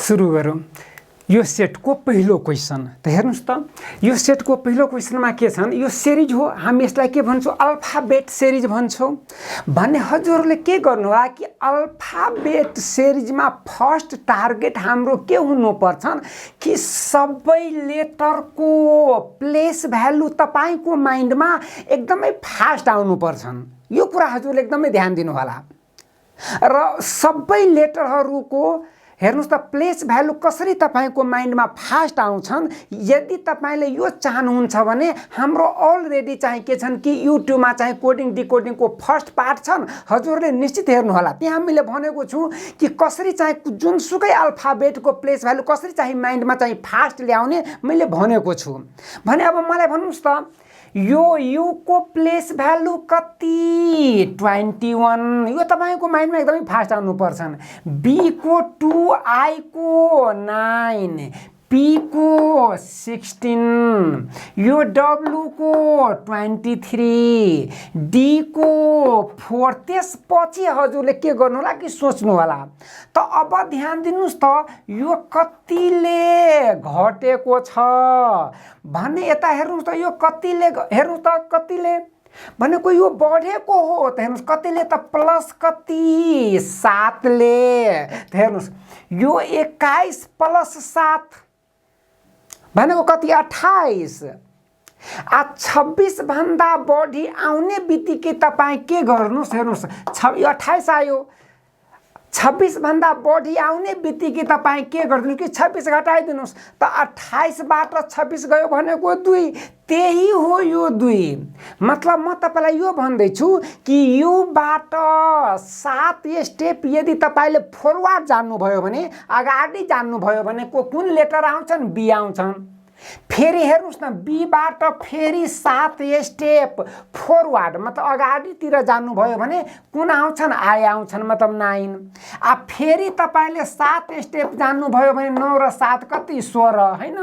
सुरु गरौँ यो सेटको पहिलो क्वेसन। त हेर्नुस् त यो सेटको पहिलो क्वेसनमा के छन्, यो सिरिज हो, हामी यसलाई के भन्छौँ, अल्फाबेट सिरिज भन्छौँ। भने हजुरले के गर्नु होला कि अल्फाबेट सिरिजमा फर्स्ट टार्गेट हाम्रो के हुनुपर्छ कि सबै लेटरको प्लेस भ्यालु तपाईको माइन्डमा एकदमै फास्ट आउनुपर्छ। यो कुरा हजुरले एकदमै ध्यान दिनु होला। र सबै लेटरहरूको हेर्नुस् त प्लेस भ्यालु कसरी तपाईको माइन्डमा फास्ट आउँछन्। यदि तपाईले यो चाहनुहुन्छ भने हाम्रो अलरेडी चाहिँ के छन् कि युट्युबमा चाहिँ कोडिङ डिकोडिङको फर्स्ट पार्ट छन्, हजुरले निश्चित हेर्नु होला। त्यहाँ मैले भनेको छु कि कसरी चाहिँ जुनसुकै अल्फाबेटको प्लेस भ्यालु कसरी चाहिँ माइन्डमा चाहिँ फास्ट ल्याउने मैले भनेको छु। भने अब मलाई भन्नुस् त यो यु को प्लेस भ्यालु कति 21, यो तपाईको माइन्डमा एकदमै फास्ट आउनु पर्छ। बी को 2, आई को 9, पी को 16, यो डब्लु को 23, डी को 4। त्यसपछि हजुरले के गर्नु होला कि सोच्नु होला। त अब ध्यान दिनुस् त यो कतिले घटेको छ भने यता हेर्नुस् त यो कतिले, हेर्नु त कतिले भनेको यो बढेको हो। त हेर्नुस् कतिले त प्लस कति 7 ले। त हेर्नुस् यो 21 प्लस 7 भनेको कति 28। 26 भन्दा बढी आउने बित्तिकै तपाईं के गर्नुस्, हेर्नुस् 28 आयो, 26 भन्दा बढी आउने बित्तिकै तपाईं के गर्दिनु कि 26 घटाइदिनुस्। त 28 बाट 26 गयो भनेको 2, त्यही हो यो 2। मतलब म तपाईलाई यो भन्दै छु कि योबाट 7 स्टेप यदि तपाईले फरवार्ड जान्नुभयो भने, अगाडि जान्नुभयो भने को कुन लेटर आउँछन्, बी आउँछन्। फेरि हेर्नुस् न बी बाट फेरि 7 स्टेप फरवार्ड मतलब अगाडितिर जान्नुभयो भने कुन आउँछन्, आई आउँछन् मतलब 9। फेरि तपाईले 7 स्टेप जान्नुभयो भने 9 र 7 कति 16 हैन।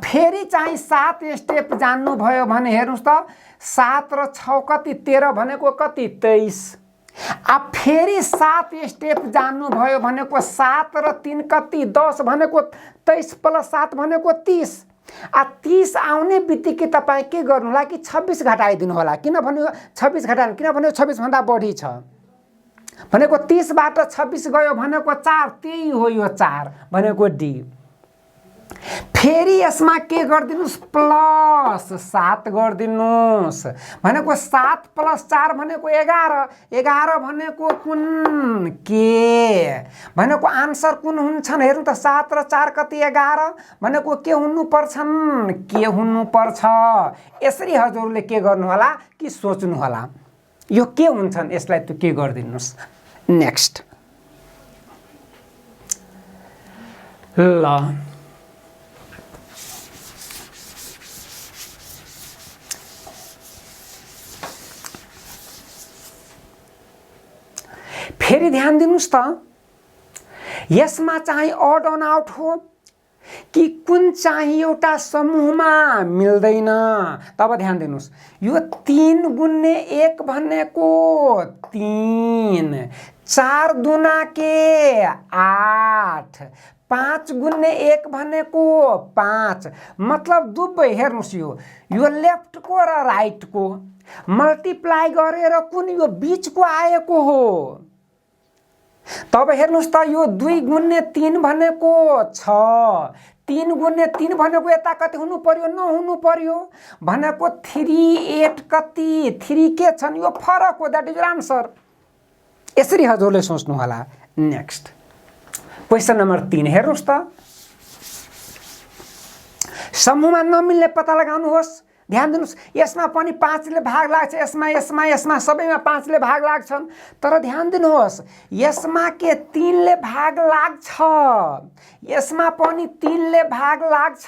फेरि चाहिँ 7 स्टेप जान्नुभयो भने हेर्नुस् त 7 र 6 कति 13 भनेको कति 23। फेरि 7 स्टेप जान्नुभयो भनेको 7 र 3 कति 10 भनेको 23 प्लस 7 भनेको 30। 30 आउने बित्तिकै तपाईँ के गर्नु होला कि 26 घटाइदिनु होला। किन भन्यो 26 घटाइनु, किनभने 26 भन्दा बढी छ भनेको 30 बाट 26 गयो भनेको 4, त्यही हो यो 4 भनेको डी। फेरि यसमा के गरिदिनुस् प्लस 7 गरिदिनुस् भनेको 7 प्लस 4 भनेको 11, 11 भनेको कुन के भनेको आन्सर कुन हुन्छन्। हेर्नु त 7 र 4 कति 11 भनेको के हुनु पर्छन्, के हुनु पर्छ। यसरी हजुरले के गर्नु होला कि सोच्नु होला यो के हुन्छन्, यसलाई त के गरिदिनुस्। नेक्स्ट ल फेरि ध्यान दिनुस् त यसमा चाहिँ अड अन आउट हो कि कुन चाहिँ एउटा समूहमा मिल्दैन। तब ध्यान दिनुस् यो 3 गुन्ने 1 भनेको 3, 4 दुना के 8, 5 गुन्ने 1 भनेको 5 मतलब दुबै हेर्नुस् यो लेफ्टको र राइटको मल्टिप्लाई गरेर कुन यो बीचको आएको हो। तब हेर्नुस् त यो 2 गुन्ने 3 भनेको 6, 3 गुन्ने 3 भनेको यता कति हुनु पर्यो 9 हुनु पर्यो भनेको 3, 8 कति 3 के छन्, यो फरक हो, दैट इज आन्सर। यसरी हजुरले सोच्नु होला। नेक्स्ट क्वेशन नम्बर 3 हेर्नुस् त समूहमा नमिल्ने पत्ता लगाउनुहोस्। ध्यान दिनुस् यसमा पनि 5 ले भाग लाग्छ, यसमा सबैमा 5 ले भाग लाग्छन्। तर ध्यान दिनुहोस् यसमा के 3 ले भाग लाग्छ, यसमा पनि 3 ले भाग लाग्छ,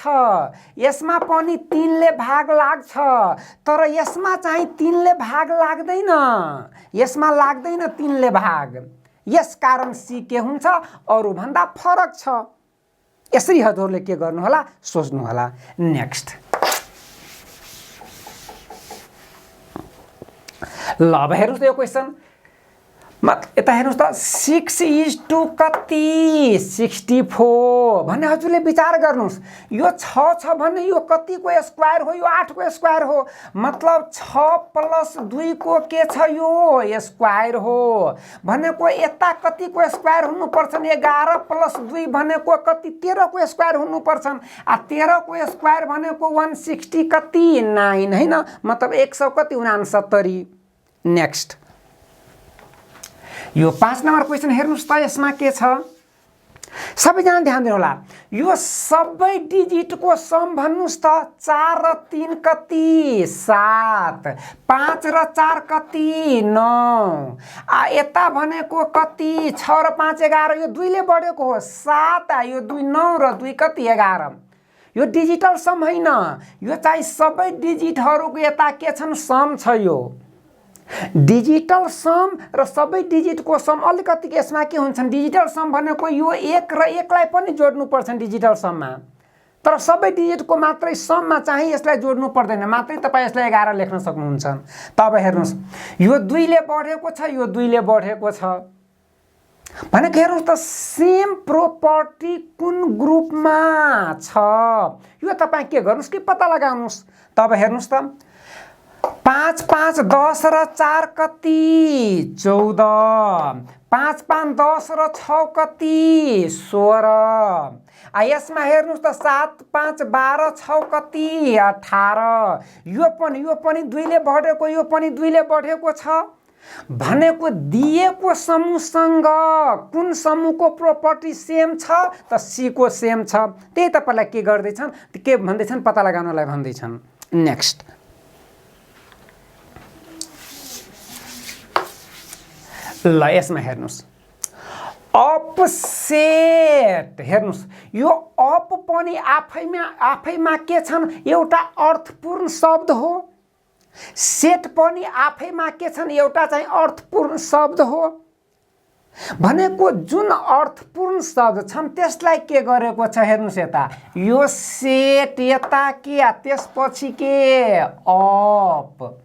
यसमा पनि 3 ले भाग लाग्छ। तर यसमा चाहिँ 3 ले भाग लाग्दैन, यसमा लाग्दैन 3 ले भाग। यस कारण सी के हुन्छ अरु भन्दा फरक छ। यसरी हजुरले के गर्नु होला सोच्नु होला। नेक्स्ट ल अब हेर्नुस् त यो क्वेशन यता हेर्नुहोस् त 6 इज टु कति 64 भन्ने हजुरले विचार गर्नुहोस्। यो 6 छ भने यो कतिको स्क्वायर हो? यो 8 को स्क्वायर हो। मतलब 6 प्लस 2 को के छ? यो स्क्वायर हो। भनेको यता कतिको स्क्वायर हुनुपर्छ? 11 प्लस 2 भनेको कति? 13 को स्क्वायर हुनुपर्छ। 13 को स्क्वायर भनेको 160 कति 9 हैन? मतलब 100 कति 69। नेक्स्ट यो 5 नम्बर क्वेशन हेर्नुस् त, यसमा के छ? सबैजना ध्यान दिनु होला। यो सबै डिजिटको सम भन्नुस् त। 4 र 3 कति 7, 5 र 4 कति 9। यता भनेको कति 6 र 5 11, यो 2 ले बढेको हो 7, यो 2 9 र 2 कति 11। यो डिजिटल सम हैन, यो चाहिँ सबै डिजिटहरुको यता के छन्? सम छ। यो डिजिटल सम र सबै डिजिटको सम अलिकति यसमा के हुन्छन्? डिजिटल सम भनेको यो 1 र 1 लाई पनि जोड्नु पर्छ डिजिटल सममा, तर सबै डिजिटको मात्रै सममा चाहिँ यसलाई जोड्नु पर्दैन, मात्रै तपाई यसलाई 11 लेख्न सक्नुहुन्छ। तब हेर्नुस्, यो 2 ले बढेको छ, यो 2 ले बढेको छ। भनेको हेर्नुस् त सेम प्रोपर्टी कुन ग्रुपमा छ? यो तपाई के गर्नुस् कि पत्ता लगाउनुस्। तब हेर्नुस् त 5 5 10 र 4 कति 14, 5 5 10 र 6 कति 16। यसमा हेर्नुस् त 7 5 12 6 कति 18। यो पनि 2 ले बढेको, यो पनि 2 ले बढेको छ। भनेको दिएको समूहसँग कुन समूहको प्रोपर्टी सेम छ? त सी को सेम छ। त्यही तपाईलाई के गर्दैछन्? के भन्दैछन्? पत्ता लगाउनलाई भन्दैछन्। नेक्स्ट ल यसमा हेर्नुस्, अपसेट हेर्नुस्। यो अप पनि आफैमा के छन्? एउटा अर्थपूर्ण शब्द हो। सेट पनि आफैमा के छन्? एउटा चाहिँ अर्थपूर्ण शब्द हो। भनेको जुन अर्थपूर्ण शब्द छन् त्यसलाई के गरेको छ? हेर्नुस् यता यो सेट, यता के त्यसपछि के अप।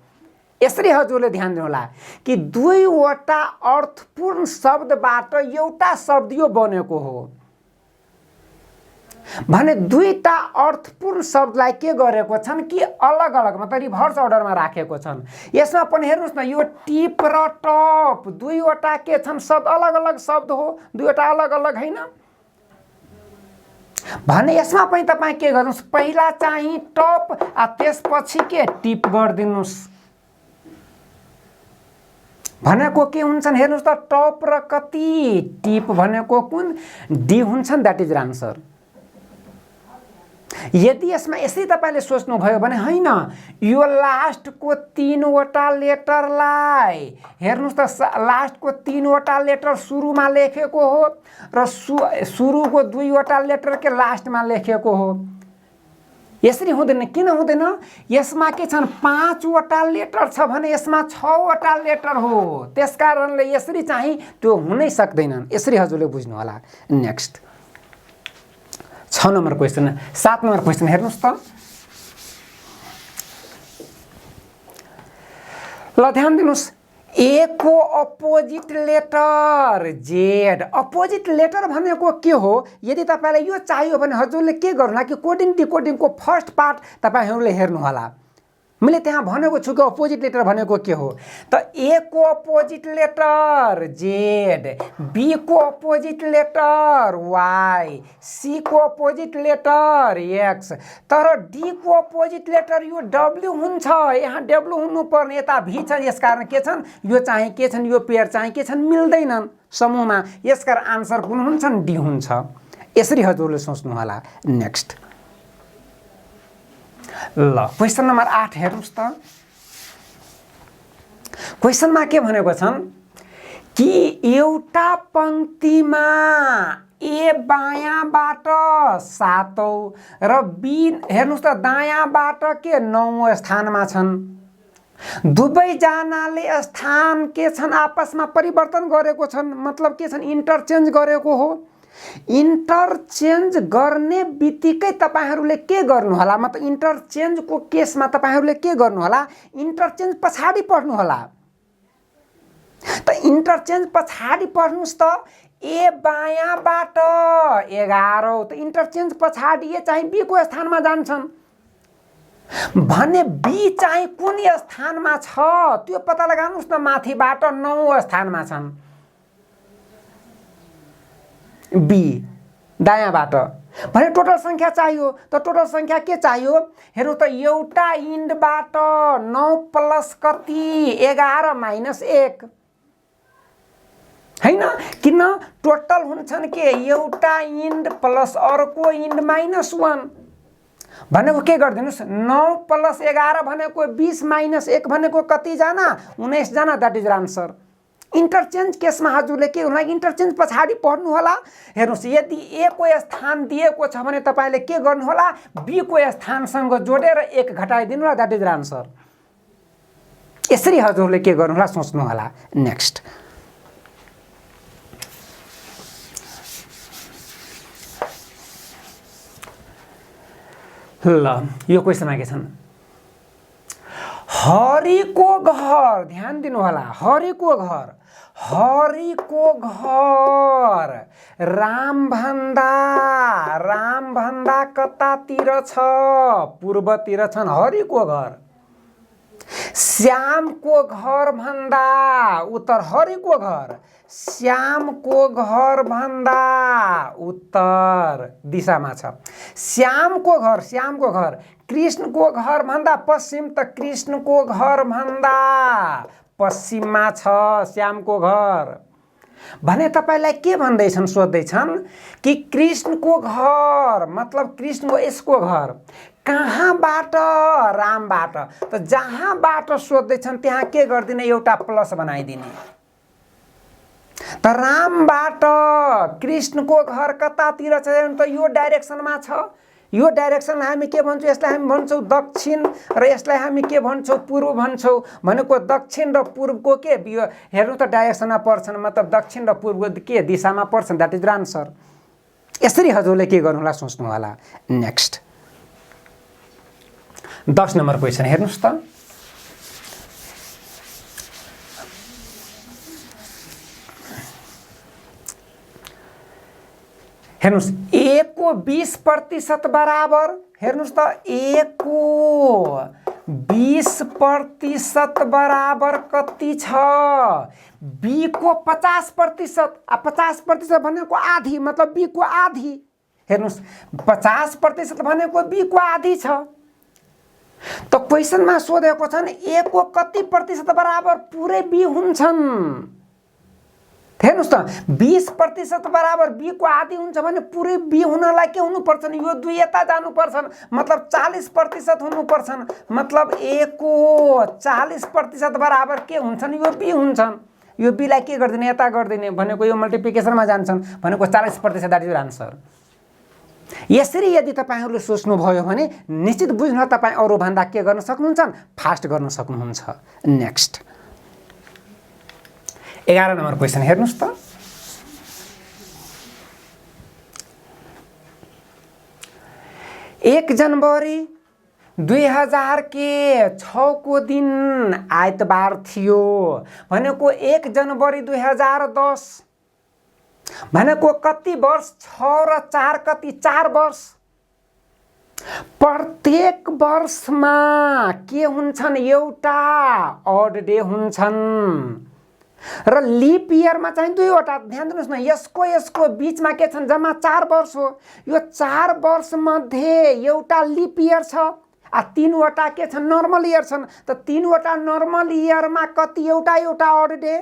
यसरी हजुरले ध्यान दिनु होला कि दुईवटा अर्थपूर्ण शब्दबाट एउटा शब्द यो बनेको हो। भने दुईटा अर्थपूर्ण शब्दलाई के गरेको छन् कि अलग अलग मतलब रिभर्स अर्डरमा राखेको छन्। यसमा पनि हेर्नुस् न, यो टिप र टप दुईवटा के छन्? शब्द अलग अलग शब्द हो, दुईवटा अलग अलग हैन। भने यसमा पनि तपाई के गर्नुस्? पहिला चाहिँ टप त्यसपछि के टिप गर्दिनुस्। भनेको के हुन्छन्? हेर्नुस् त टप र कति टिप भनेको कुन? डी हुन्छन्। That is answer. यदि यसमा यसै तपाईले सोच्नु भयो भने हैन, यो लास्टको 3 वटा लेटरलाई हेर्नुस् त, लास्टको 3 वटा लेटर सुरुमा लेखेको हो र सुरुको 2 वटा लेटर के लास्टमा लेखेको हो। यसरी हुँदैन। किन हुँदैन? यसमा के छन्? 5 वटा लेटर छ भने यसमा 6 वटा लेटर हो। त्यसकारणले यसरी चाहिँ त्यो हुनै सक्दैन। यसरी हजुरले बुझ्नु होला। Next 6 number question, 7 number question हेर्नुस् त। ल ध्यान दिनुस्, ए को opposite letter Z. Opposite letter भनेको के हो? यदि तपाईलाई यो चाहियो भने हजुरले के गर्नु कि कोडिङ डिकोडिङको फर्स्ट पार्ट तपाईहरुले हेर्नु होला। मैले त्यहाँ भनेको छु कि अपोजिट लेटर भनेको के हो। त ए को अपोजिट लेटर जेड, बी को अपोजिट लेटर वाई, सी को अपोजिट लेटर एक्स, तर डी को अपोजिट लेटर यो डब्ल्यू हुन्छ। यहाँ डब्ल्यू हुनु पर्ने, यता भी छ। यसकारण के छन्? यो चाहिँ के छन्? यो पेयर चाहिँ के छन्? मिल्दैनन् समूहमा। यसकारण आन्सर कुन हुन्छन्? डी हुन्छ। यसरी हजुरले सोच्नु होला। नेक्स्ट ल क्वेशन नम्बर 8 हेर्नुस् त। क्वेशनमा के भनेको छन् कि एउटा पंक्तिमा ए बायाँबाट 7औं र बी हेर्नुस् त दायाँबाट के 9औं स्थानमा छन्। दुवैजनाले स्थान के छन्? आपसमा परिवर्तन गरेको छन्। मतलब के छन्? इन्टरचेन्ज गरेको हो। इन्टरचेन्ज गर्ने बित्तिकै तपाईहरुले के गर्नु होला? मतलब इन्टरचेन्जको केसमा तपाईहरुले के गर्नु होला? इन्टरचेन्ज पछाडी पढ्नु होला। त इन्टरचेन्ज पछाडि पढ्नुस् त ए बायाँबाट 11 त इन्टरचेन्ज पछाडि ए चाहिँ बी को स्थानमा जान्छन् भने बी चाहिँ कुन स्थानमा छ त्यो पत्ता लगाउनुस् न माथिबाट 9 स्थानमा छन् बी दायाँबाट भने टोटल संख्या चाहियो त टोटल संख्या के चाहियो हेरौँ त एउटा इन्डबाट 9 प्लस कति 11 माइनस 1 हैन किन टोटल हुन्छन् के एउटा इन्ड प्लस अर्को इन्ड माइनस 1 भनेको के गर्दिनुस् 9 प्लस 11 भनेको 20 माइनस 1 भनेको कति जना 19 जना दैट इज आन्सर इन्टरचेन्ज केसमा हजुरले के होला इन्टरचेन्ज पछाडि पढ्नु होला हेर्नुस् यदि ए को स्थान दिएको छ भने तपाईले के गर्नु होला बी को स्थानसँग जोडेर 1 घटाइदिनु होला दैट इज आन्सर यसरी हजुरले के गर्नु होला सोच्नु होला नेक्स्ट ल यो क्वेशनमा के छन् हरिको घर ध्यान दिनु होला हरिको घर राम भन्दा कतातिर छ पूर्वतिर छन् हरिको घर श्यामको घर भन्दा उत्तर हरिको घर श्यामको घर भन्दा उत्तर दिशामा छ श्यामको घर कृष्णको घर भन्दा पश्चिम त कृष्णको घर भन्दा पश्चिममा छ श्यामको घर भने तपाईलाई के भन्दैछन् सोध्दैछन् कि कृष्णको घर मतलब कृष्णको यसको घर कहाँबाट रामबाट त जहाँबाट सोध्दैछन् त्यहाँ के गर्दिने एउटा प्लस बनाइदिने त रामबाट कृष्णको घर कतातिर छ त यो डाइरेक्सनमा छ यो डाइरेक्सन हामी के भन्छौँ यसलाई हामी भन्छौँ दक्षिण र यसलाई हामी के भन्छौँ पूर्व भन्छौँ भनेको दक्षिण र पूर्वको के हेर्नु त डाइरेक्सनमा पर्छन् मतलब दक्षिण र पूर्व के दिशामा पर्छन् दैट इज आन्सर यसरी हजुरले के गर्नु होला सोच्नु होला नेक्स्ट 10 नम्बर क्वेशन हेर्नुस् त हेर्नुस् ए को 20% बराबर हेर्नुस् त ए को 20% बराबर कति छ बी को 50% 50% भनेको आधी मतलब बी को आधी हेर्नुस् 50% भनेको बी को आधी छ त क्वेशनमा सोधेको छन् ए को कति प्रतिशत बराबर पुरै बी हुन्छन् हेर्नुस् त 20% बराबर बी को आधी हुन्छ भने पुरै बी हुनलाई के हुनुपर्छ यो दुई यता जानुपर्छन् मतलब 40% हुनुपर्छन् मतलब ए को 40% बराबर के हुन्छन् यो बी हुन्छन् यो बी लाई के गर्दिने यता गर्दिने भनेको यो मल्टिप्लिकेसनमा जान्छन् भनेको 40% दैट इज आन्सर यसरी यदि तपाईहरुले सोच्नु भयो भने निश्चित बुझ्न तपाई अरु भन्दा के गर्न सक्नुहुन्छ फास्ट गर्न सक्नुहुन्छ नेक्स्ट 11 नम्बर क्वेशन हेर्नुस् त 1 जनवरी 2000 के 6 को दिन आइतबार थियो भनेको 1 जनवरी 2010 भनेको कति वर्ष 6 र 4 कति 4 वर्ष प्रत्येक वर्षमा के हुन्छन् एउटा ऑड डे हुन्छन् र लिप इयरमा चाहिँ दुईवटा ध्यान दिनुस् न यसको बीचमा के छन् जम्मा 4 वर्ष हो यो 4 वर्ष मध्ये एउटा लिप इयर छ आ 3 वटा के छन् नर्मल इयर छन् त 3 वटा नर्मल इयरमा कति एउटा ऑड डे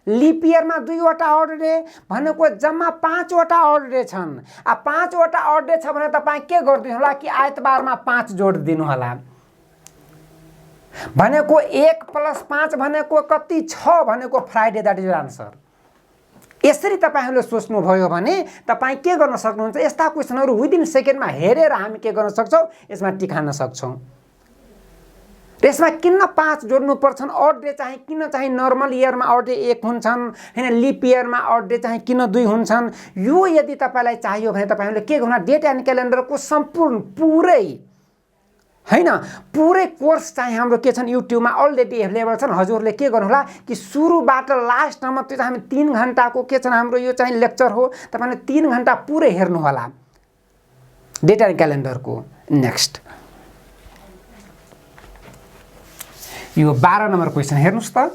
लिप इयरमा 2 वटा ऑड डे भनेको जम्मा 5 वटा ऑड डे छन् आ 5 वटा ऑड डे छ भने तपाई के गर्दिनु होला कि आइतबारमा 5 जोड दिनु होला भनेको 1 + 5 भनेको कति 6 भनेको फ्राइडे दैट इज आन्सर यसरी तपाईहरुले सोच्नु भयो भने तपाई के गर्न सक्नुहुन्छ यस्ता क्वेशनहरु विदिन सेकेन्डमा हेरेर हामी के गर्न सक्छौं यसमा टिक हान्न सक्छौं यसमा किन 5 जोड्नु पर्छन् ऑड डे चाहिँ किन चाहिँ नर्मल इयरमा ऑड डे 1 हुन्छन् हैन लिप इयरमा ऑड डे चाहिँ किन 2 हुन्छन् यो यदि तपाईलाई चाहियो भने तपाईहरुले के गर्नु डेट एन्ड क्यालेन्डरको सम्पूर्ण पुरै हैन। पुरै कोर्स चाहिँ हाम्रो के छन् युट्युबमा अलरेडी एभाइलेबल छन्। हजुरले के गर्नु होला कि सुरुबाट लास्टसम्म त्यो चाहिँ हामी 3 घण्टाको के छन् हाम्रो यो चाहिँ लेक्चर हो, तपाईले 3 घण्टा पुरै हेर्नु होला डेट एन्ड क्यालेन्डरको। नेक्स्ट यो 12 नम्बर क्वेसन हेर्नुस् त।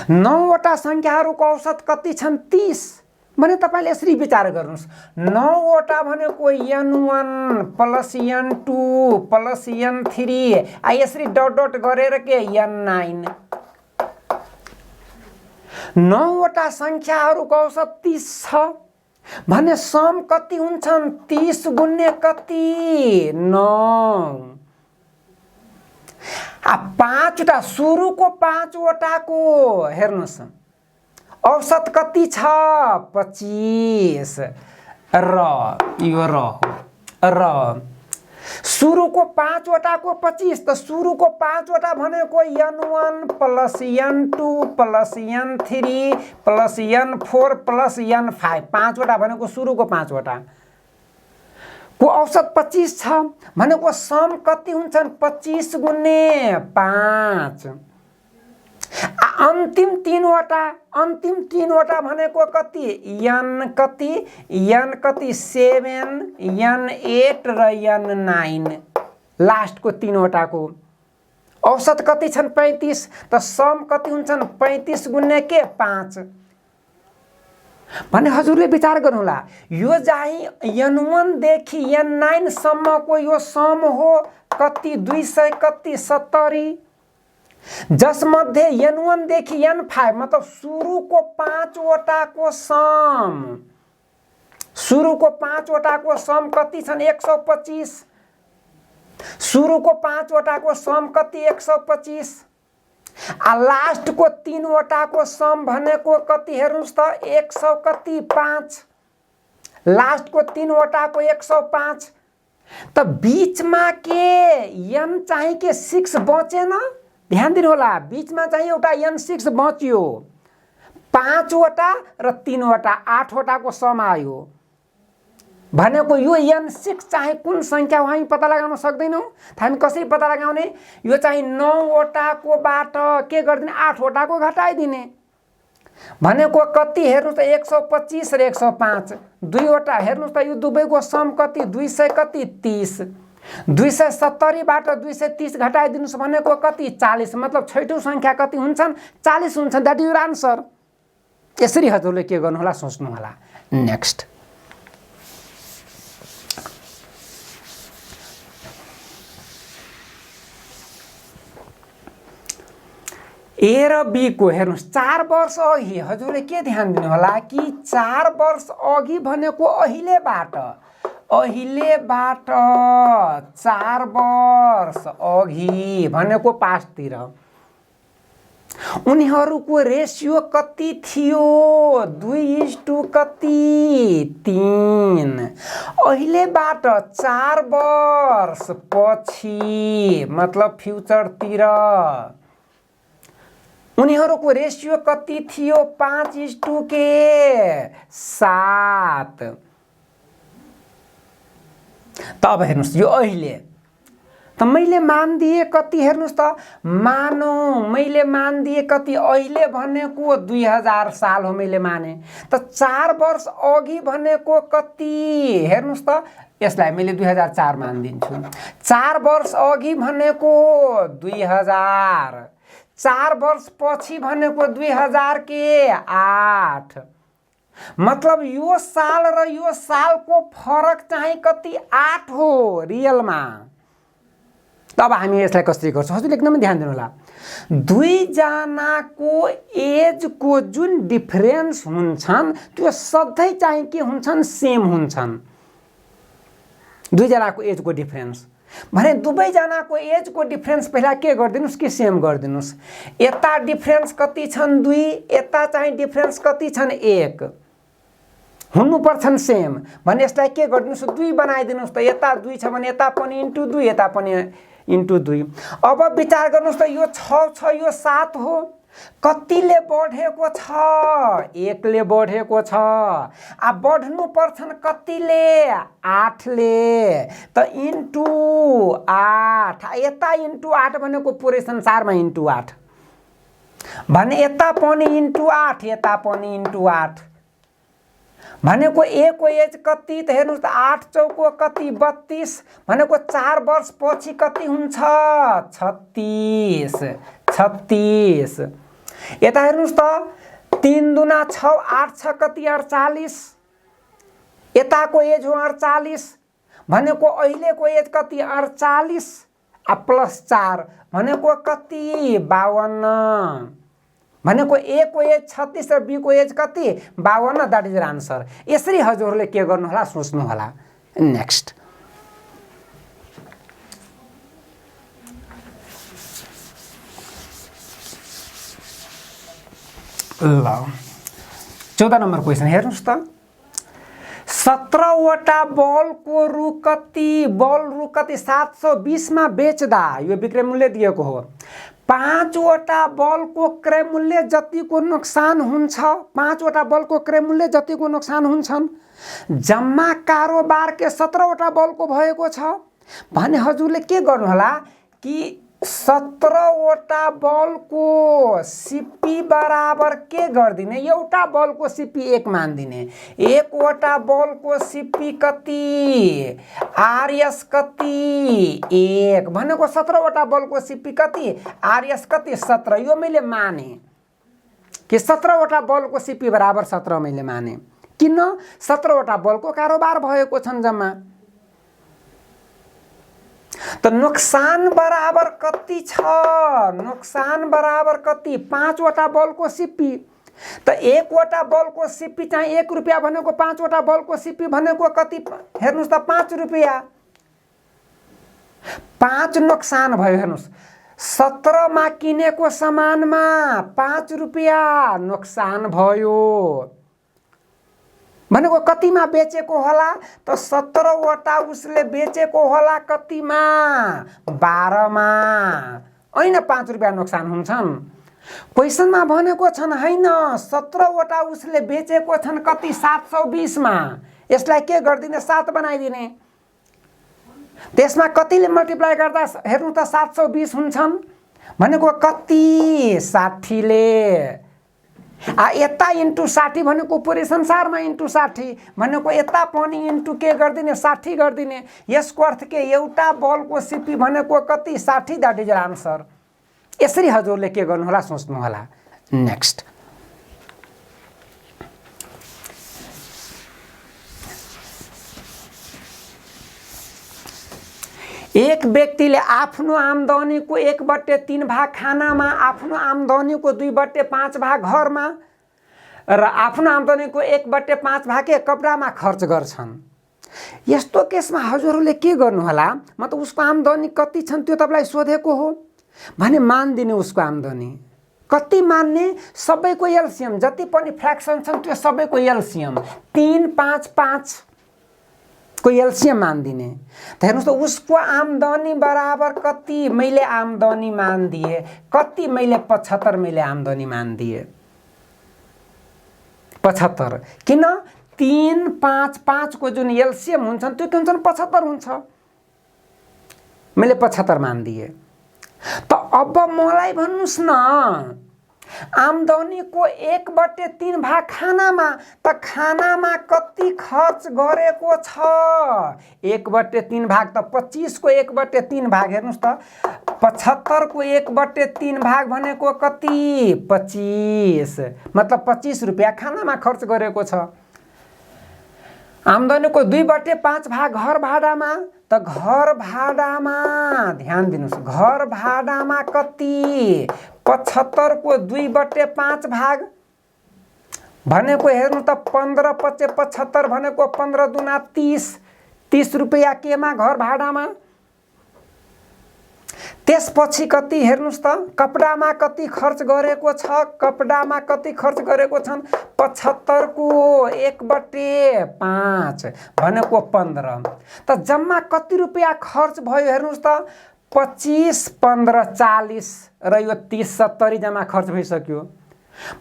9 वटा संख्याहरूको औसत कति छन् 30 भने तपाईले यसरी विचार गर्नुस्। 9 वटा भनेको n1 plus n2 plus n3 यसरी डट डट गरेर के n9। 9 वटा संख्याहरूको औसत 30 छ भने सम कति हुन्छन् 30 गुण्ने कति 9। 5 वटा सुरुको 5 वटाको हेर्नुस् औसत कति छ 25 र यो र सुरुको 5 वटाको 25 त सुरुको 5 वटा भनेको n1 plus n2 plus n3 plus n4 plus n5 5 वटा भनेको सुरुको 5 वटा को औसत 25 छ भनेको सम कति हुन्छन् 25 गुण्ने 5। अन्तिम 3 वटा भनेको कति n कति 7 n8 र n9 लास्टको 3 वटाको औसत कति छन् 35 त सम कति हुन्छन् 35 गुण्ने के 5 भने हजुरले विचार गर्नुहोला। यो चाहिँ n1 देखि n9 सम्मको यो सम हो कति 200 कति 70 जसमध्ये n1 देखि n5 मतलब सुरुको 5 वटाको सम कति छन् 125। सुरुको 5 वटाको सम कति 125 लास्टको 3 वटाको सम भनेको कति हेर्नुस् त 100 कति 5 लास्टको 3 वटाको 105 त बीचमा के n चाहिँ के 6 बचेन। ध्यान दिनु होला बीचमा चाहिँ एउटा n6 बच्यो 5 वटा र 3 वटा 8 वटाको सम आयो भनेको यो n6 चाहिँ कुन संख्या हो हामी पत्ता लगाउन सक्दैनौं। हामी कसरी पत्ता लगाउने यो चाहिँ 9 वटाको बाट के गर्दिने 8 वटाको घटाइदिने भनेको कति हेर्नुस् त 125 र 105 दुई वटा हेर्नुस् त यो दुवैको सम कति 200 कति 30 270 बाट 230 घटाइदिनुस् भनेको कति 40 मतलब छैटौं संख्या कति हुन्छन् 40 हुन्छन्। That is your answer. यसरी हजुरले के गर्नु होला सोच्नु होला। नेक्स्ट ए र बी को हेर्नुस् 4 वर्ष अघि हजुरले के ध्यान दिनु होला कि 4 वर्ष अघि भनेको अहिलेबाट 4 वर्ष अघि भनेको पास्टतिर उनीहरूको रेशियो कति थियो 2:3 अहिलेबाट 4 वर्ष पछि मतलब फ्युचरतिर उनीहरूको रेशियो कति थियो 5:7। तब हेर्नुस् यो अहिले त मैले मान दिए कति हेर्नुस् त मानौ मैले मान दिए कति अहिले भनेको 2000 साल हो मैले माने त 4 वर्ष अघि भनेको कति हेर्नुस् त यसलाई मैले 2004 मान दिन्छु 4 वर्ष अघि भनेको 2000 4 वर्ष पछि भनेको 2008 मतलब यो साल र यो सालको फरक चाहिँ कति 8 हो रियलमा। तब हामी यसलाई कसरी गर्छौं हजुरले एकदमै ध्यान दिनु होला। दुई जनाको एजको जुन डिफरेन्स हुन्छन् त्यो सधैं चाहिँ के हुन्छन् सेम हुन्छन्। दुई जनाको एजको डिफरेन्स भने दुवै जनाको एजको डिफरेन्स पहिला के गर्दिनुस् कि सेम गर्दिनुस्। यता डिफरेन्स कति छन् 2 यता चाहिँ डिफरेन्स कति छन् 1 हुनु पर्छन् सेम भने यसलाई के गर्दिनुस् 2 बनाइदिनुस् त यता 2 छ भने यता पनि * 2 यता पनि * 2। अब विचार गर्नुस् त यो 6 छ यो 7 हो कतिले बढेको छ? 1 ले बढेको छ। आ बढ्नु पर्छन् कतिले? 8 ले। त इन्टु 8, यता इन्टु 8 भनेको पुरै संसारमा इन्टु 8 भने यता पनि इन्टु 8, यता पनि इन्टु 8 भनेको A को एज कति? त हेर्नुहोस् त 8 चौको कति? 32 भनेको 4 वर्ष पछि कति हुन्छ? 36। 36। यता हेर्नुहोस् त 3 दुना 6, 8 छ कति? 48। यताको एज हो 48 भनेको अहिलेको एज कति? 48 प्लस 4 भनेको कति? 52 भनेको A को एज 36 र B को एज कति? 52। That is answer. यसरी हजुरहरूले के गर्नु होला? सोच्नु होला। नेक्स्ट ल 14 नम्बर क्वेसन हेर्नुहोस् त। 17 वटा बलको रु कति? बल रु कति? 720 मा बेच्दा यो विक्रय मूल्य दिएको हो। 5 वटा बलको क्रय मूल्य जतिको नोक्सान हुन्छ, 5 वटा बलको क्रय मूल्य जतिको नोक्सान हुन्छन्, जम्मा कारोबार के 17 वटा बलको भएको छ भने हजुरले के गर्नु होला कि 17 वटा बलको सिपी बराबर के गर्दिने? एउटा बलको सिपी 1 मान्दिने। 1 वटा बलको सिपी कति? आरएस कति? 1 भनेको 17 वटा बलको सिपी कति? आरएस कति? 17। यो मैले माने कि 17 वटा बलको सिपी बराबर 17 मैले माने। किन? 17 वटा बलको कारोबार भएको छन् जम्मा। त नोक्सान बराबर कति छ? नोक्सान बराबर कति? 5 वटा बलको सिपी। त 1 वटा बलको सिपी चाहिँ 1 रुपैयाँ भनेको 5 वटा बलको सिपी भनेको कति? हेर्नुहोस् त 5 रुपैयाँ। 5 नोक्सान भयो। हेर्नुहोस् 17 मा किनेको सामानमा 5 रुपैयाँ नोक्सान भयो भनेको कतिमा बेचेको होला? त 17 वटा उसले बेचेको होला कतिमा? 12 मा। ऐन 5 रुपैयाँ नोक्सान हुन्छन्। क्वेसनमा भनेको छन् हैन 17 वटा उसले बेचेको छन् कति? 720 मा। यसलाई के गर्दिने? 7 बनाइदिने। त्यसमा कतिले मल्टिप्लाई गर्दा हेर्नु त 720 हुन्छन् भनेको कति? 60 ले। यता इन्टु 60 भनेको पुरै संसारमा इन्टु 60 भनेको यता पनि इन्टु के गर्दिने? 60 गर्दिने। यसको अर्थ के? एउटा बलको सिपी भनेको कति? 60। That is answer. यसरी हजुरले के गर्नु होला? सोच्नु होला। नेक्स्ट एक व्यक्तिले आफ्नो आम्दानीको 1/3 भाग खानामा, आफ्नो आम्दानीको 2/5 भाग घरमा र आफ्नो आम्दानीको 1/5 भाग कपडामा खर्च गर्छन्। यस्तो केसमा हजुरहरूले के गर्नु होला? म त उसको आम्दानी कति छन् त्यो तपाईलाई सोधेको हो भने मान्दिने। उसको आम्दानी कति मान्ने? सबैको एलसीएम जति पनि फ्र्याक्सन छन् त्यो सबैको एलसीएम 3, 5, 5 को एलसीएम मान्दिने। त हेर्नुहोस् त उसको आम्दानी बराबर कति? मैले आम्दानी मान्दिए कति? मैले 75 मैले आम्दानी मान्दिए 75। किन? 3, 5, 5 को जुन एलसीएम हुन्छन् त्यो के हुन्छन्? 75 हुन्छ। मैले 75 मान्दिए। त अब मलाई भन्नुस् न आम्दानीको 1/3 भाग खानामा, त खानामा कति खर्च गरेको छ? 1/3 भाग त 25 को 1/3 भाग। हेर्नुहोस् त 75 को 1/3 भाग भनेको कति? 25 मतलब 25 रुपैयाँ खानामा खर्च गरेको छ। आम्दानीको 2/5 भाग घर भाडामा, त घर भाडामा ध्यान दिनुस् घर भाडामा कति? 75 को 2/5 भाग भनेको हेर्नु त 15 × 75 भनेको 15 दुना 30। 30 रुपैयाँ केमा? घर भाडामा। त्यसपछि कति? हेर्नुस् त कपडामा कति खर्च गरेको छ? कपडामा कति खर्च गरेको छन्? 75 को 1/5 भनेको 15। त जम्मा कति रुपैयाँ खर्च भयो? हेर्नुस् त 25, 15, 40 र यो 30, 70 जम्मा खर्च भइसक्यो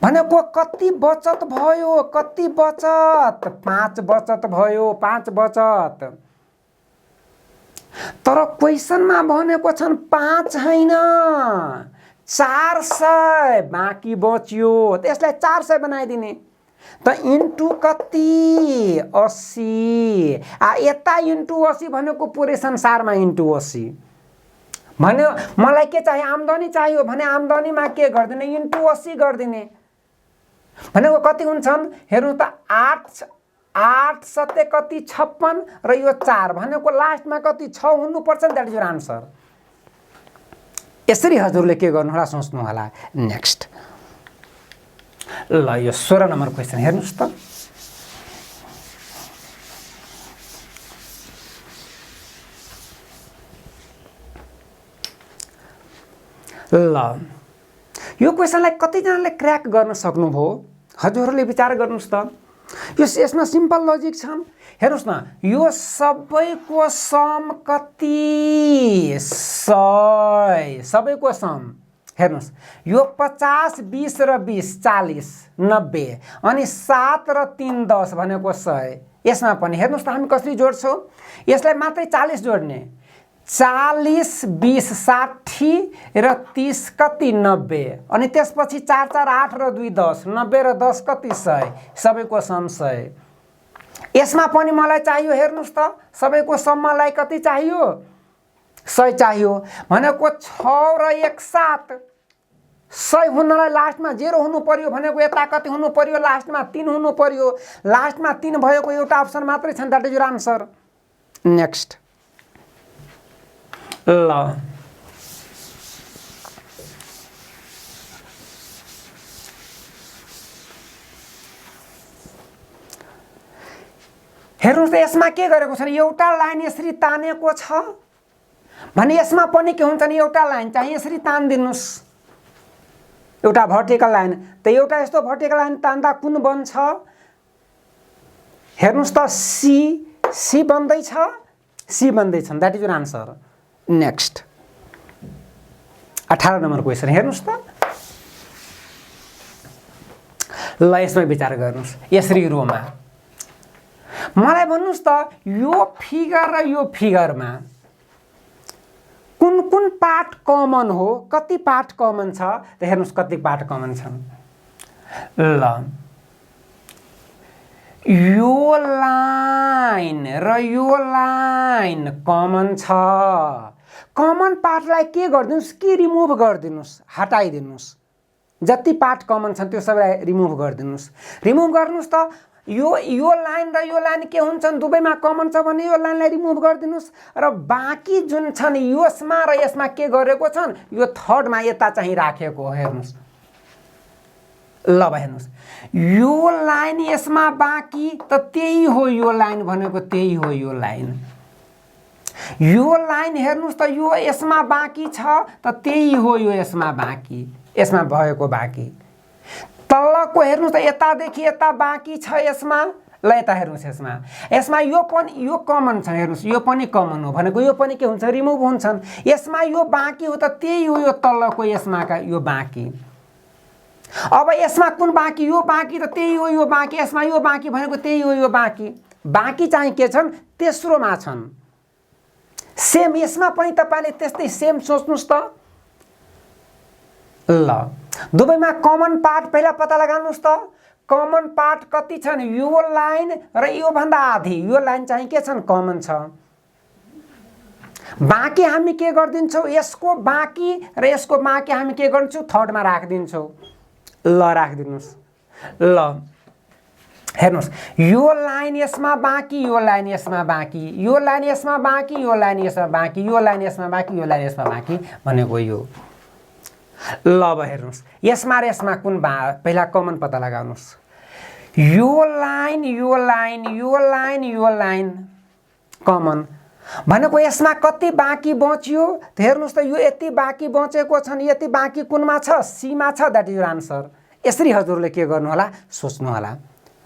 भनेको कति बचत भयो? कति बचत? 5 बचत भयो, 5 बचत। तर क्वेसनमा भनेको छन् 5 हैन 400 बाँकी बच्यो। त्यसलाई 400 बनाइदिने त इन्टु कति? 80। यता इन्टु 80 भनेको पुरै संसारमा इन्टु 80 भन्यो। मलाई के चाहियो? आम्दानी चाहियो भने आम्दानीमा के गरिदिने? इन्टु 80 गरिदिने भनेको कति हुन्छन्? हेर्नु त 8 सत्य कति? 56 र यो 4 भनेको लास्टमा कति? 6 हुनुपर्छ। That is your answer. यसरी हजुरले के गर्नु होला? सोच्नु होला। नेक्स्ट ल यो 16 नम्बर क्वेसन हेर्नुस् त। ल यो क्वेसनलाई कतिजनाले क्र्याक गर्न सक्नुभयो? हजुरहरूले विचार गर्नुस् त। यसमा सिम्पल लजिक छन्। हेर्नुस् न, यो सबैको सम कति? 100। सबैको सम हेर्नुस्, यो 50, 20 र 20 40 90 अनि 7 र 3 10 भनेको 100। यसमा पनि हेर्नुस् त हामी कसरी जोड्छौँ? यसलाई मात्रै 40 जोड्ने। 40, 20 60 र 30 कति? 90 अनि त्यसपछि 4 4 8 र 2 10 90 र 10 कति? 100। सबैको सम 100। यसमा पनि मलाई चाहियो। हेर्नुस् त, सबैको सम मलाई कति चाहियो? 100 चाहियो भनेको 6 र 1 7। 100 हुनलाई लास्टमा 0 हुनु पर्यो भनेको यता कति हुनु पर्यो? लास्टमा 3 हुनु पर्यो। लास्टमा 3 भएको एउटा अप्सन मात्रै छ। That is your answer. Next ल हेर्नुस् त, यसमा के गरेको छ? एउटा लाइन यसरी तानेको छ भने यसमा पनि के हुन्छ नि? एउटा लाइन चाहिँ यसरी तान्दिनुस्, एउटा भर्टिकल लाइन। त एउटा यस्तो भर्टिकल लाइन तान्दा कुन बन्छ? हेर्नुस् त, सी बन्दैछ, सी बन्दैछ। That is your answer. Next 18 number question हेर्नुस् त। ल यसमा विचार गर्नुस्। यसरी रोमा मलाई भन्नुस् त, यो फिगर र यो फिगरमा कुन कुन पार्ट कमन हो? कति पार्ट कमन छ? त हेर्नुस् कति पार्ट कमन छन्। ल यो लाइन र यो लाइन कमन छ। कमन पार्टलाई के गरिदिनुस्? कि रिमुभ गरिदिनुस्, हटाइदिनुस्। जति पार्ट कमन छन् त्यो सबैलाई रिमुभ गरिदिनुस्। रिमुभ गर्नुस् त, यो लाइन र यो लाइन के हुन्छन्? दुवैमा कमन छ भने यो लाइनलाई रिमुभ गरिदिनुस् र बाँकी जुन छन् यसमा र यसमा के गरेको छन्? यो थर्डमा यता चाहिँ राखेको हो। हेर्नुस् ल हेर्नुस्, यो लाइन यसमा बाँकी त त्यही हो। यो लाइन भनेको त्यही हो। यो लाइन यो लाइन हेर्नुस् त, यो यसमा बाँकी छ त त्यही हो। यो यसमा बाँकी, यसमा भएको बाँकी। तलको हेर्नुस् त, यतादेखि यता बाँकी छ यसमा। ल यता हेर्नुस्, यसमा यो पनि यो कमन छ। हेर्नुस् यो पनि कमन हो भनेको यो पनि के हुन्छ? रिमुभ हुन्छन्। यसमा यो बाँकी हो त त्यही हो। यो तलको यसमा का यो बाँकी। अब यसमा कुन बाँकी? यो बाँकी त त्यही हो। यो बाँकी, यसमा यो बाँकी भनेको त्यही हो। यो बाँकी बाँकी चाहिँ के छन्? तेस्रोमा छन्। सेम यसमा पनि तपाईले त्यस्तै सेम सोच्नुस् त। ल दुवैमा कमन पार्ट पहिला पत्ता लगाउनुस् त। कमन पार्ट कति छन्? यो लाइन र यो भन्दा आधी। यो लाइन चाहिँ के छन्? कमन छ। बाँकी हामी के गर्दिन्छौँ? यसको बाँकी र यसको बाँकी हामी के गर्छौँ? थर्डमा राखिदिन्छौँ। ल राखिदिनुस्। ल हेर्नुस्, यो लाइन यसमा बाँकी, यो लाइन यसमा बाँकी, यो लाइन यसमा बाँकी, यो लाइन यसमा बाँकी, यो लाइन यसमा बाँकी, यो लाइन यसमा बाँकी भनेको यो। ल अब हेर्नुस्, यसमा र यसमा कुन पहिला कमन पत्ता लगाउनुस्। यो लाइन यो लाइन यो लाइन यो लाइन कमन भनेको यसमा कति बाँकी बच्यो? त हेर्नुस् त, यो यति बाँकी बचेको छन्। यति बाँकी कुनमा छ? सीमा छ। That is your answer. यसरी हजुरले के गर्नु होला? सोच्नु होला।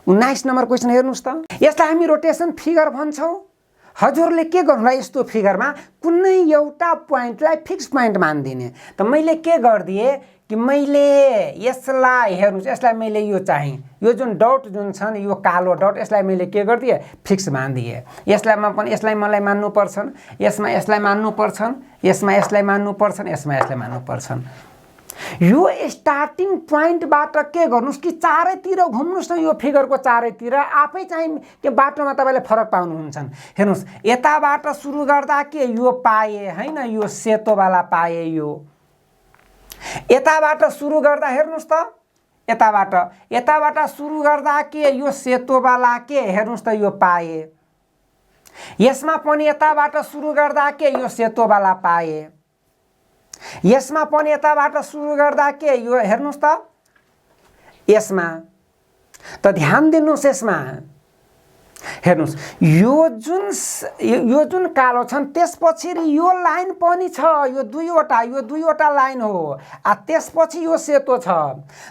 19 नम्बर क्वेसन हेर्नुस् त। यसलाई हामी रोटेसन फिगर भन्छौँ। हजुरले के गर्नु यस्तो फिगरमा कुनै एउटा पोइन्टलाई फिक्स पोइन्ट मान्दिने। त मैले के गरिदिएँ कि मैले यसलाई हेर्नुस्, यसलाई मैले यो चाहिँ यो जुन डट जुन छ नि यो कालो डट यसलाई मैले के गरिदिएँ फिक्स मानिदिएँ। यसलाई पनि यसलाई मलाई मान्नु पर्छन्, यसमा यसलाई मान्नु पर्छन्, यसमा यसलाई मान्नु पर्छन्, यसमा यसलाई मान्नु पर्छन्। यो स्टार्टिङ पोइन्टबाट के गर्नुस् कि चारैतिर घुम्नुस् न, यो फिगरको चारैतिर आफै चाहिँ के बाटोमा तपाईँले फरक पाउनुहुन्छ। हेर्नुस् यताबाट सुरु गर्दा के यो पाएँ हैन, यो सेतोवाला पाएँ, यो यताबाट सुरु गर्दा हेर्नुस् त यताबाट सुरु गर्दा के यो सेतोवाला के हेर्नुस् त यो पाएँ। यसमा पनि यताबाट सुरु गर्दा के यो सेतोवाला पाएँ। यसमा पनि यताबाट सुरु गर्दा के यो हेर्नुस् त यसमा। त ध्यान दिनुस् यसमा हेर्नुस् यो जुन कालो छन् त्यसपछि यो लाइन पनि छ, यो दुईवटा लाइन हो। त्यसपछि यो सेतो छ।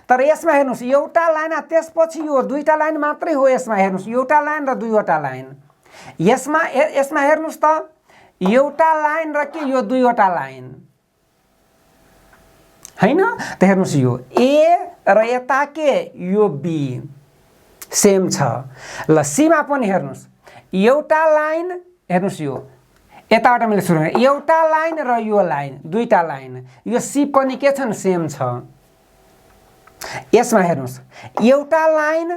तर यसमा हेर्नुस् एउटा लाइन त्यसपछि यो दुईटा लाइन मात्रै हो। यसमा हेर्नुस् एउटा लाइन र दुईवटा लाइन। यसमा हेर्नुस् त एउटा लाइन र के यो दुईवटा लाइन हैन। त हेर्नुस् यो ए र यता के यो बी सेम छ। ल सीमा पनि हेर्नुस् एउटा लाइन हेर्नुस् यो यताबाट मैले सुरु गरेँ एउटा लाइन र यो लाइन दुईटा लाइन, यो सी पनि के छन् सेम छ। यसमा हेर्नुस् एउटा लाइन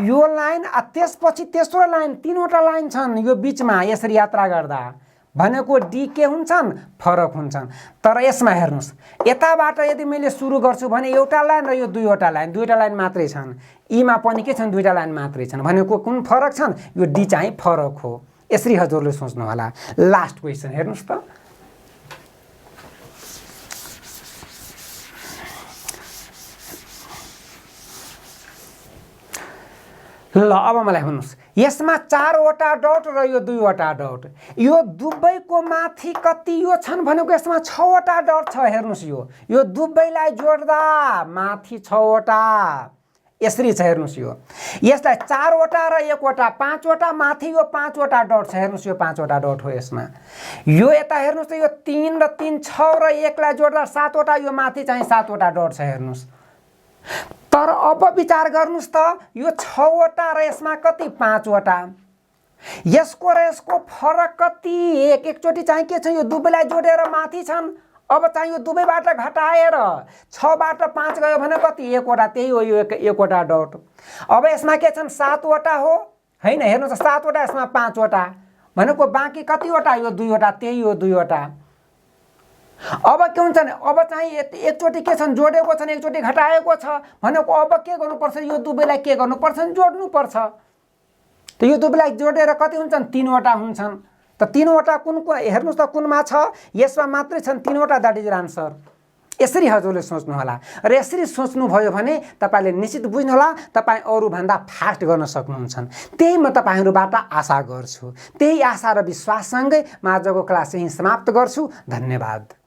यो लाइन त्यसपछि तेस्रो लाइन, तीनवटा लाइन छन् यो बीचमा यसरी यात्रा गर्दा भनेको डी के हुन्छन् फरक हुन्छन्। तर यसमा हेर्नुस् यताबाट यदि मैले सुरु गर्छु भने एउटा लाइन र यो दुईवटा लाइन मात्रै छन्। ईमा पनि के छन् दुईटा लाइन मात्रै छन् भनेको कुन फरक छन् यो डी चाहिँ फरक हो। यसरी हजुरले सोच्नु होला। लास्ट क्वेसन हेर्नुस् त ल अब मलाई भन्नुस् यसमा चारवटा डट र यो दुईवटा डट, यो दुवैको माथि कति यो छन् भनेको यसमा 6वटा डट छ। हेर्नुस् यो दुवैलाई जोड्दा माथि 6वटा यसरी छ। हेर्नुस् यसलाई 4वटा र 1वटा 5वटा माथि यो 5वटा डट छ। हेर्नुस् यो 5वटा डट हो यसमा। यो यता हेर्नुस् त यो 3 र 3 6 र 1 लाई जोड्दा 7वटा यो माथि चाहिँ 7वटा डट छ। हेर्नुस् तर अब विचार गर्नुस् त यो 6वटा र यसमा कति 5वटा, यसको र यसको फरक कति एकचोटि चाहिँ के छ यो दुवैलाई जोडेर माथि छन्। अब चाहिँ यो दुवैबाट घटाएर 6बाट 5 गयो भने कति 1वटा, त्यही हो यो 1वटा डट। अब यसमा के छन् 7वटा हो हैन। हेर्नुस् 7वटा यसमा 5वटा भनेको बाँकी कतिवटा यो 2वटा, त्यही हो 2वटा। अब के हुन्छ नि अब चाहिँ एकचोटि के छन् जोडेको छन् एकचोटि घटाएको छ भनेको अब के गर्नुपर्छ यो दुवैलाई के गर्नुपर्छ जोड्नुपर्छ। त यो दुवैलाई जोडेर कति हुन्छन् 3वटा हुन्छन्। त 3वटा कुनको हेर्नुस् त कुनमा छ यसमा मात्रै छन् 3वटा, द्याट इज आन्सर। यसरी हजुरले सोच्नु होला र यसरी सोच्नु भयो भने तपाईले निश्चित बुझ्नु होला तपाई अरु भन्दा फास्ट गर्न सक्नुहुन्छ। त्यही म तपाईहरुबाट आशा गर्छु। त्यही आशा र विश्वाससँगै म आजको क्लास चाहिँ समाप्त गर्छु। धन्यवाद।